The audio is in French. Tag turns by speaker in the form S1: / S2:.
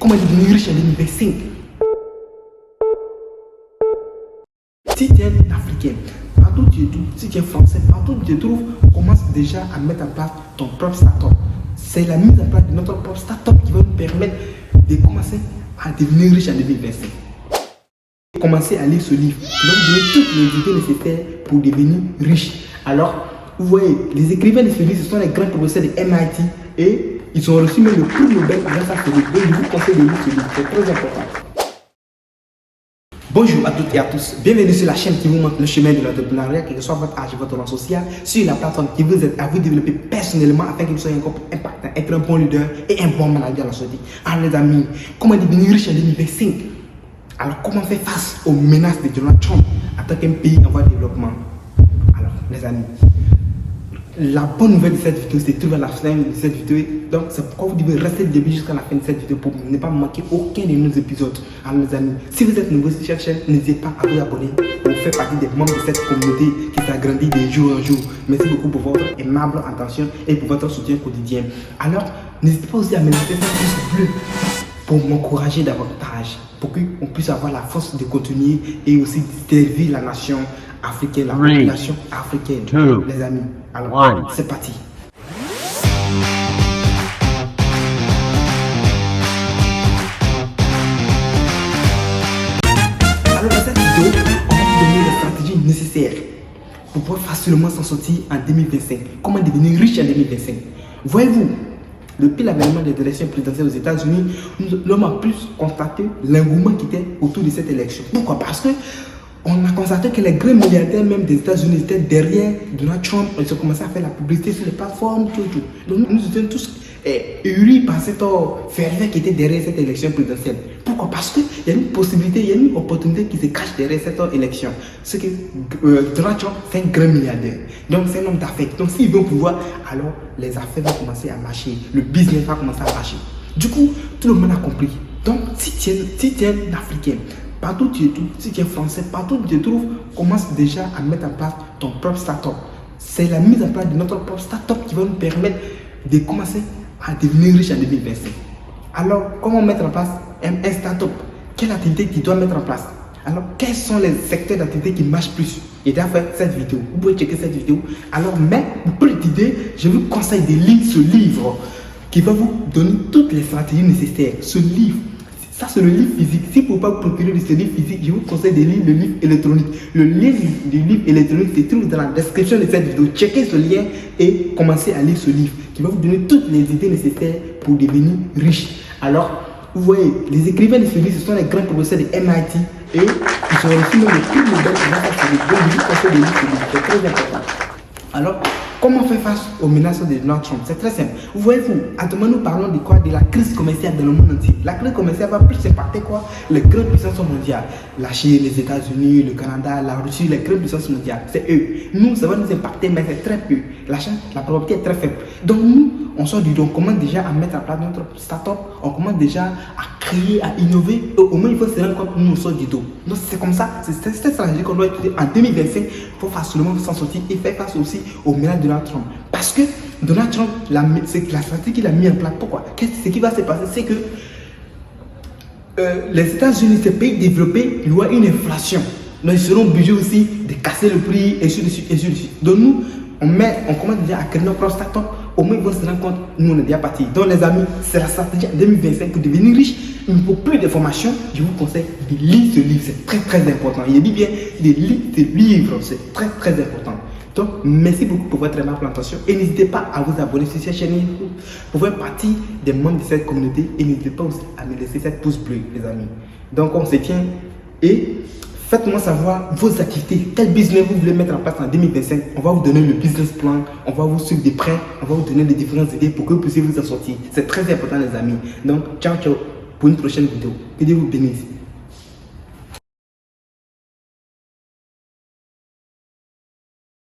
S1: comment devenir riche en 2025. Si tu es un Africain, partout où tu es, si tu es français, partout où tu te trouves, commence déjà à mettre en place ton propre start-up. C'est la mise en place de notre propre start-up qui va nous permettre de commencer à devenir riche en 2025. Commencez à lire ce livre qui va vous donner toutes les idées nécessaires pour devenir riche. Alors, vous voyez, les écrivains de ce livre, ce sont les grands professeurs de MIT et ils ont reçu même le prix Nobel grâce à ce livre. Donc, je vous conseille de lire ce livre, c'est très important. Bonjour à toutes et à tous, bienvenue sur la chaîne qui vous montre le chemin de l'entrepreneuriat, quel que soit votre âge et votre rang social, sur la plateforme qui vous aide à vous développer personnellement afin que vous soyez un couple impactant, être un bon leader et un bon manager dans la société. Alors les amis, comment devenir riche en 2025? Alors comment faire face aux menaces de Donald Trump en tant qu'un pays en voie de développement? Alors les amis, la bonne nouvelle de cette vidéo, c'est tout à la fin de cette vidéo. Donc c'est pourquoi vous devez rester du début jusqu'à la fin de cette vidéo pour ne pas manquer aucun de nos épisodes. Alors les amis, si vous êtes nouveau sur cette chaîne, n'hésitez pas à vous abonner pour faire partie des membres de cette communauté qui s'agrandit de jour en jour. Merci beaucoup pour votre aimable attention et pour votre soutien quotidien. Alors n'hésitez pas aussi à me laisser un pouce bleu pour m'encourager davantage, pour qu'on puisse avoir la force de continuer et aussi servir la nation africaine, la population africaine. Les amis, alors c'est parti. Alors dans cette vidéo, on va vous donner les stratégies nécessaires pour pouvoir facilement s'en sortir en 2025. Comment devenir riche en 2025. Voyez-vous, depuis l'avènement des élections présidentielles aux États-Unis, l'homme a plus constaté l'engouement qui était autour de cette élection. Pourquoi? Parce que on a constaté que les grands milliardaires même des États-Unis étaient derrière Donald Trump. Ils ont commencé à faire la publicité sur les plateformes, tout. Donc nous étions tous éruis par cette ferveur qui était derrière cette élection présidentielle. Pourquoi? Parce qu'il y a une possibilité, il y a une opportunité qui se cache derrière cette élection. C'est que Donald Trump, c'est un grand milliardaire. Donc c'est un homme d'affaires. Donc s'il veut pouvoir, alors les affaires vont commencer à marcher. Le business va commencer à marcher. Du coup, tout le monde a compris. Donc si tu es un Africain, partout où tu es, si tu es français, partout où tu te trouves, commence déjà à mettre en place ton propre start-up. C'est la mise en place de notre propre start-up qui va nous permettre de commencer à devenir riche en 2025. Alors, comment mettre en place un start-up? Quelle activité tu dois mettre en place? Alors, quels sont les secteurs d'activité qui marchent plus? J'ai déjà fait cette vidéo. Vous pouvez checker cette vidéo. Alors, mais pour l'idée, je vous conseille de lire ce livre qui va vous donner toutes les stratégies nécessaires. Ce livre, ça c'est le livre physique. Si vous ne pouvez pas vous procurer de ce livre physique, je vous conseille de lire le livre électronique. Le lien du livre électronique se trouve dans la description de cette vidéo. Checkez ce lien et commencez à lire ce livre qui va vous donner toutes les idées nécessaires pour devenir riche. Alors, vous voyez, les écrivains de ce livre, ce sont les grands professeurs de MIT et ils ont reçu même le prix Nobel grâce à ce livre. Donc, je vous conseille de lire ce livre, c'est très important. Alors, comment faire face aux menaces de Donald Trump? C'est très simple. Vous voyez, actuellement, nous parlons de quoi? De la crise commerciale dans le monde entier. La crise commerciale va plus impacter quoi? Les grandes puissances mondiales. La Chine, les États-Unis, le Canada, la Russie, les grandes puissances mondiales. C'est eux. Nous, ça va nous impacter, mais c'est très peu. La probabilité est très faible. Donc, nous, on sort du dos. On commence déjà à mettre en place notre start-up. On commence déjà à créer, à innover. Et au moins, il faut se rendre compte que nous, on sort du dos. Donc, c'est comme ça. C'est cette stratégie qu'on doit utiliser en 2025 pour facilement s'en sortir et faire face aussi aux menaces de Donald Trump. Parce que Donald Trump, c'est la stratégie qu'il a mis en place. Pourquoi? Ce qui va se passer, c'est que les États-Unis, ces pays développés, il y aura une inflation. Donc, ils seront obligés aussi de casser le prix, et ainsi de suite, et ainsi de suite. Donc, nous, on commence déjà à créer notre propre start-up. Au moins, ils vont se rendre compte, nous, on est déjà partis. Donc, les amis, c'est la stratégie en 2025 pour devenir riche. Mais pour plus d'informations, je vous conseille de lire ce livre. C'est très, très important. Il dit bien de lire ce livre. C'est très, très important. Donc, merci beaucoup pour votre aimable attention et n'hésitez pas à vous abonner sur cette chaîne YouTube pour faire partie des membres de cette communauté et n'hésitez pas aussi à me laisser cette pouce bleu, les amis. Donc, on se tient et faites-moi savoir vos activités, quel business vous voulez mettre en place en 2025. On va vous donner le business plan, on va vous suivre de près, on va vous donner les différentes idées pour que vous puissiez vous en sortir. C'est très important, les amis. Donc, ciao, ciao pour une prochaine vidéo. Que Dieu vous bénisse.